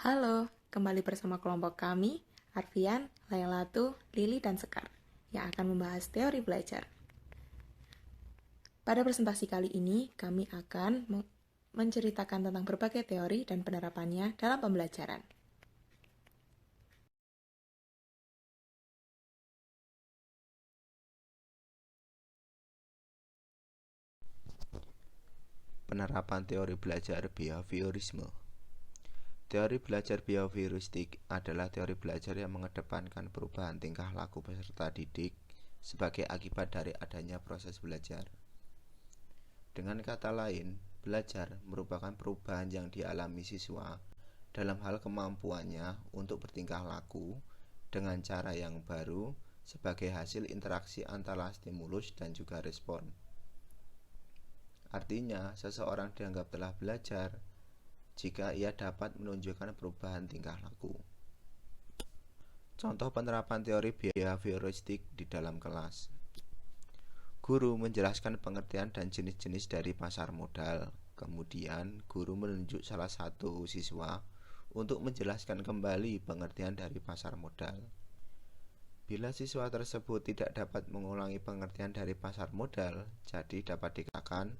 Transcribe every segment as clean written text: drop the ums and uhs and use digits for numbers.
Halo, kembali bersama kelompok kami, Arfian, Lailatu, Lili, dan Sekar, yang akan membahas teori belajar. Pada presentasi kali ini, kami akan menceritakan tentang berbagai teori dan penerapannya dalam pembelajaran. Penerapan teori belajar behaviorisme. Teori belajar behavioristik adalah teori belajar yang mengedepankan perubahan tingkah laku peserta didik sebagai akibat dari adanya proses belajar. Dengan kata lain, belajar merupakan perubahan yang dialami siswa dalam hal kemampuannya untuk bertingkah laku dengan cara yang baru sebagai hasil interaksi antara stimulus dan juga respon. Artinya, seseorang dianggap telah belajar jika ia dapat menunjukkan perubahan tingkah laku. Contoh penerapan teori behavioristik di dalam kelas. Guru menjelaskan pengertian dan jenis-jenis dari pasar modal. Kemudian, guru menunjuk salah satu siswa untuk menjelaskan kembali pengertian dari pasar modal. Bila siswa tersebut tidak dapat mengulangi pengertian dari pasar modal, jadi dapat dikatakan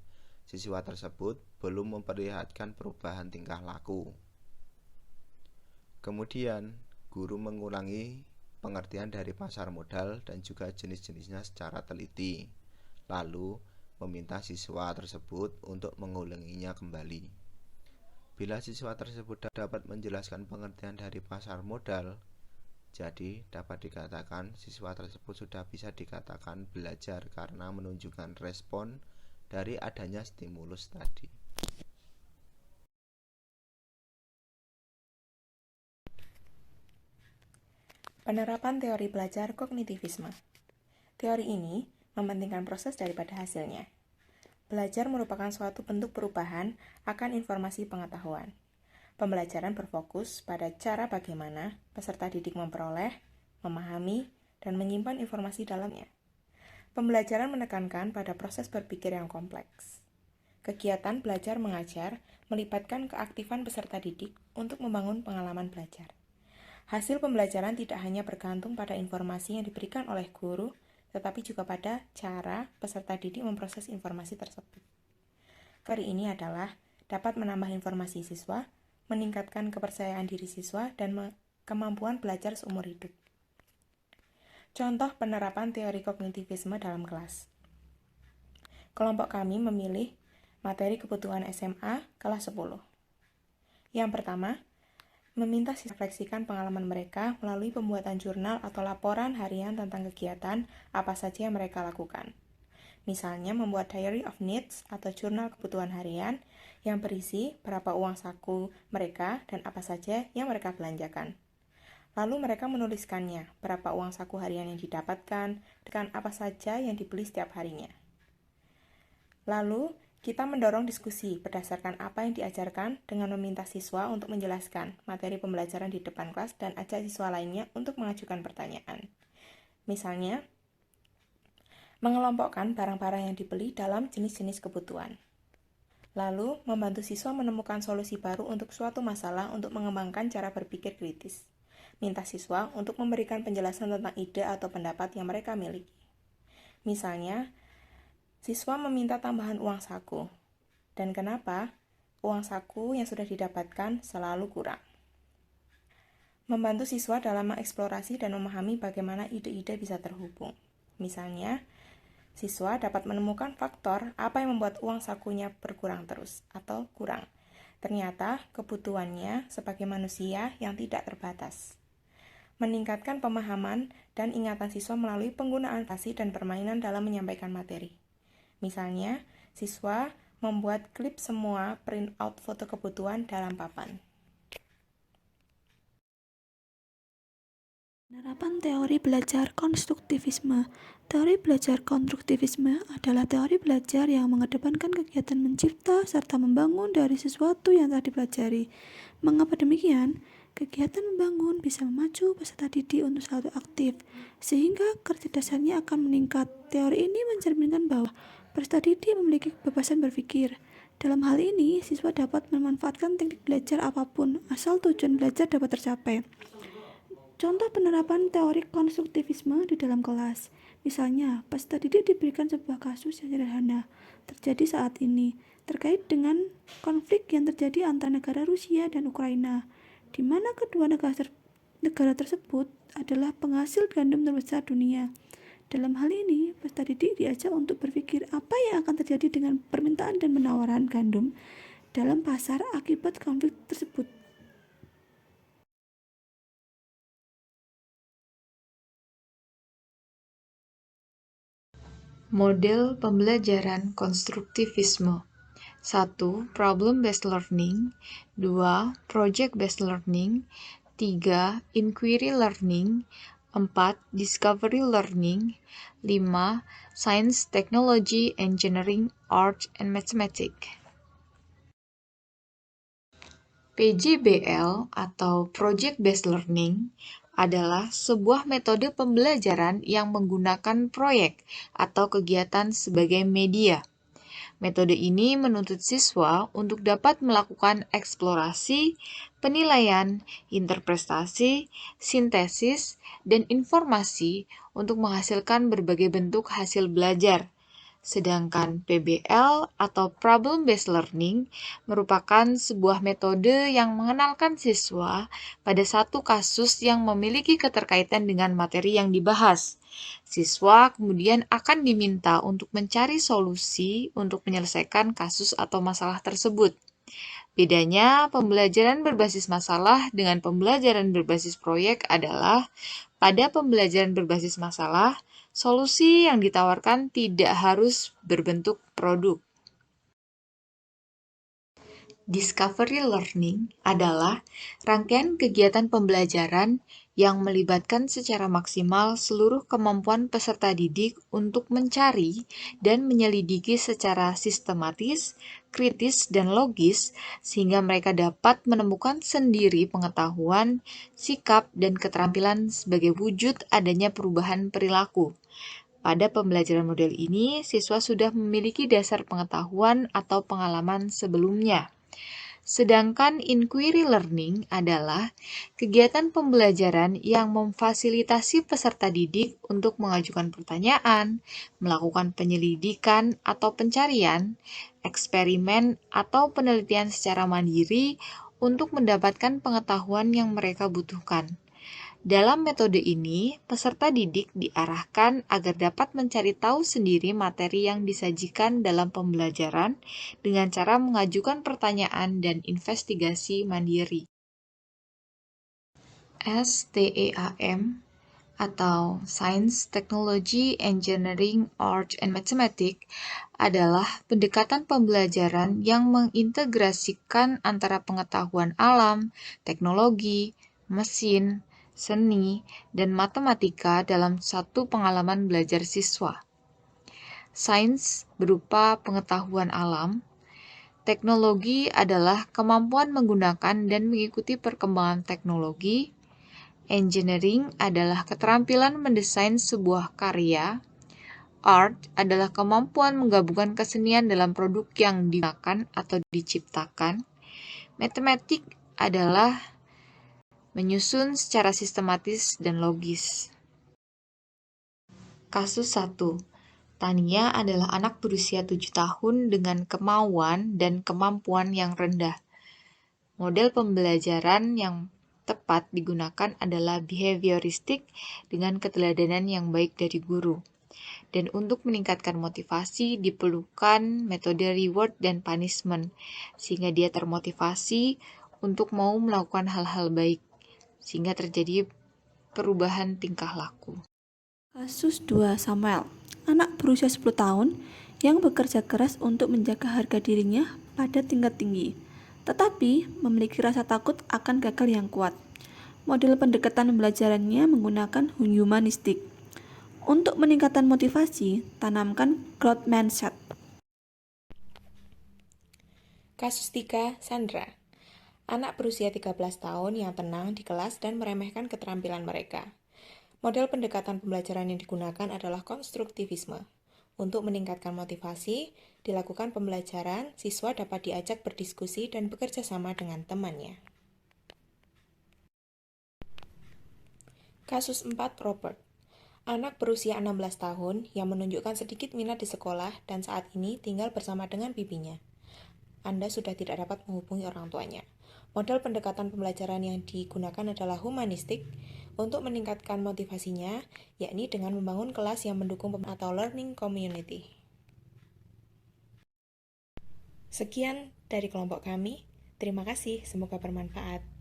siswa tersebut belum memperlihatkan perubahan tingkah laku. Kemudian, guru mengulangi pengertian dari pasar modal dan juga jenis-jenisnya secara teliti, lalu meminta siswa tersebut untuk mengulanginya kembali. Bila siswa tersebut dapat menjelaskan pengertian dari pasar modal, jadi dapat dikatakan siswa tersebut sudah bisa dikatakan belajar karena menunjukkan respon dari adanya stimulus tadi. Penerapan teori belajar kognitivisme. Teori ini mementingkan proses daripada hasilnya. Belajar merupakan suatu bentuk perubahan akan informasi pengetahuan. Pembelajaran berfokus pada cara bagaimana peserta didik memperoleh, memahami, dan menyimpan informasi dalamnya. Pembelajaran menekankan pada proses berpikir yang kompleks. Kegiatan belajar mengajar melibatkan keaktifan peserta didik untuk membangun pengalaman belajar. Hasil pembelajaran tidak hanya bergantung pada informasi yang diberikan oleh guru, tetapi juga pada cara peserta didik memproses informasi tersebut. Teori ini adalah dapat menambah informasi siswa, meningkatkan kepercayaan diri siswa, dan kemampuan belajar seumur hidup. Contoh penerapan teori kognitivisme dalam kelas. Kelompok kami memilih materi kebutuhan SMA kelas 10. Yang pertama, meminta siswa refleksikan pengalaman mereka melalui pembuatan jurnal atau laporan harian tentang kegiatan apa saja yang mereka lakukan. Misalnya membuat diary of needs atau jurnal kebutuhan harian yang berisi berapa uang saku mereka dan apa saja yang mereka belanjakan. Lalu mereka menuliskannya, berapa uang saku harian yang didapatkan, dengan apa saja yang dibeli setiap harinya. Lalu, kita mendorong diskusi berdasarkan apa yang diajarkan dengan meminta siswa untuk menjelaskan materi pembelajaran di depan kelas dan ajak siswa lainnya untuk mengajukan pertanyaan. Misalnya, mengelompokkan barang-barang yang dibeli dalam jenis-jenis kebutuhan. Lalu, membantu siswa menemukan solusi baru untuk suatu masalah untuk mengembangkan cara berpikir kritis. Minta siswa untuk memberikan penjelasan tentang ide atau pendapat yang mereka miliki. Misalnya, siswa meminta tambahan uang saku. Dan kenapa uang saku yang sudah didapatkan selalu kurang? Membantu siswa dalam mengeksplorasi dan memahami bagaimana ide-ide bisa terhubung. Misalnya, siswa dapat menemukan faktor apa yang membuat uang sakunya berkurang terus atau kurang. Ternyata kebutuhannya sebagai manusia yang tidak terbatas. Meningkatkan pemahaman dan ingatan siswa melalui penggunaan fantasi dan permainan dalam menyampaikan materi. Misalnya, siswa membuat klip semua print out foto kebutuhan dalam papan. Penerapan teori belajar konstruktivisme. Teori belajar konstruktivisme adalah teori belajar yang mengedepankan kegiatan mencipta serta membangun dari sesuatu yang telah dipelajari. Mengapa demikian? Kegiatan membangun bisa memacu peserta didik untuk selalu aktif, sehingga kecerdasannya akan meningkat. Teori ini mencerminkan bahwa peserta didik memiliki kebebasan berpikir, Dalam hal ini, siswa dapat memanfaatkan teknik belajar apapun, asal tujuan belajar dapat tercapai. Contoh penerapan teori konstruktivisme di dalam kelas. Misalnya, peserta didik diberikan sebuah kasus yang sederhana terjadi saat ini terkait dengan konflik yang terjadi antara negara Rusia dan Ukraina, di mana kedua negara tersebut adalah penghasil gandum terbesar dunia. Dalam hal ini, peserta didik diajak untuk berpikir apa yang akan terjadi dengan permintaan dan penawaran gandum dalam pasar akibat konflik tersebut. Model pembelajaran konstruktivisme. 1. Problem-based learning. 2. Project-based learning. 3. Inquiry learning. 4. Discovery learning. 5. Science, Technology, Engineering, Art, and Mathematics. PJBL atau Project-based learning adalah sebuah metode pembelajaran yang menggunakan proyek atau kegiatan sebagai media. Metode ini menuntut siswa untuk dapat melakukan eksplorasi, penilaian, interpretasi, sintesis, dan informasi untuk menghasilkan berbagai bentuk hasil belajar. Sedangkan PBL atau Problem-Based Learning merupakan sebuah metode yang mengenalkan siswa pada satu kasus yang memiliki keterkaitan dengan materi yang dibahas. Siswa kemudian akan diminta untuk mencari solusi untuk menyelesaikan kasus atau masalah tersebut. Bedanya pembelajaran berbasis masalah dengan pembelajaran berbasis proyek adalah pada pembelajaran berbasis masalah, solusi yang ditawarkan tidak harus berbentuk produk. Discovery learning adalah rangkaian kegiatan pembelajaran yang melibatkan secara maksimal seluruh kemampuan peserta didik untuk mencari dan menyelidiki secara sistematis, kritis, dan logis sehingga mereka dapat menemukan sendiri pengetahuan, sikap, dan keterampilan sebagai wujud adanya perubahan perilaku. Pada pembelajaran model ini, siswa sudah memiliki dasar pengetahuan atau pengalaman sebelumnya. Sedangkan inquiry learning adalah kegiatan pembelajaran yang memfasilitasi peserta didik untuk mengajukan pertanyaan, melakukan penyelidikan atau pencarian, eksperimen atau penelitian secara mandiri untuk mendapatkan pengetahuan yang mereka butuhkan. Dalam metode ini, peserta didik diarahkan agar dapat mencari tahu sendiri materi yang disajikan dalam pembelajaran dengan cara mengajukan pertanyaan dan investigasi mandiri. STEAM atau Science, Technology, Engineering, Art, and Mathematics adalah pendekatan pembelajaran yang mengintegrasikan antara pengetahuan alam, teknologi, mesin, seni, dan matematika dalam satu pengalaman belajar siswa. Sains berupa pengetahuan alam, teknologi adalah kemampuan menggunakan dan mengikuti perkembangan teknologi, engineering adalah keterampilan mendesain sebuah karya, art adalah kemampuan menggabungkan kesenian dalam produk yang digunakan atau diciptakan, matematik adalah menyusun secara sistematis dan logis. Kasus 1. Tania adalah anak berusia 7 tahun dengan kemauan dan kemampuan yang rendah. Model pembelajaran yang tepat digunakan adalah behavioristik dengan keteladanan yang baik dari guru. Dan untuk meningkatkan motivasi diperlukan metode reward dan punishment, sehingga dia termotivasi untuk mau melakukan hal-hal baik, sehingga terjadi perubahan tingkah laku. Kasus 2 Samuel, anak berusia 10 tahun yang bekerja keras untuk menjaga harga dirinya pada tingkat tinggi, tetapi memiliki rasa takut akan gagal yang kuat. Model pendekatan pembelajarannya menggunakan humanistik. Untuk meningkatkan motivasi, tanamkan growth mindset. Kasus 3, Sandra. Anak berusia 13 tahun yang tenang di kelas dan meremehkan keterampilan mereka. Model pendekatan pembelajaran yang digunakan adalah konstruktivisme. Untuk meningkatkan motivasi, dilakukan pembelajaran, siswa dapat diajak berdiskusi dan bekerja sama dengan temannya. Kasus 4 Robert. Anak berusia 16 tahun yang menunjukkan sedikit minat di sekolah dan saat ini tinggal bersama dengan bibinya. Anda sudah tidak dapat menghubungi orang tuanya. Model pendekatan pembelajaran yang digunakan adalah humanistik untuk meningkatkan motivasinya, yakni dengan membangun kelas yang mendukung atau learning community. Sekian dari kelompok kami. Terima kasih, semoga bermanfaat.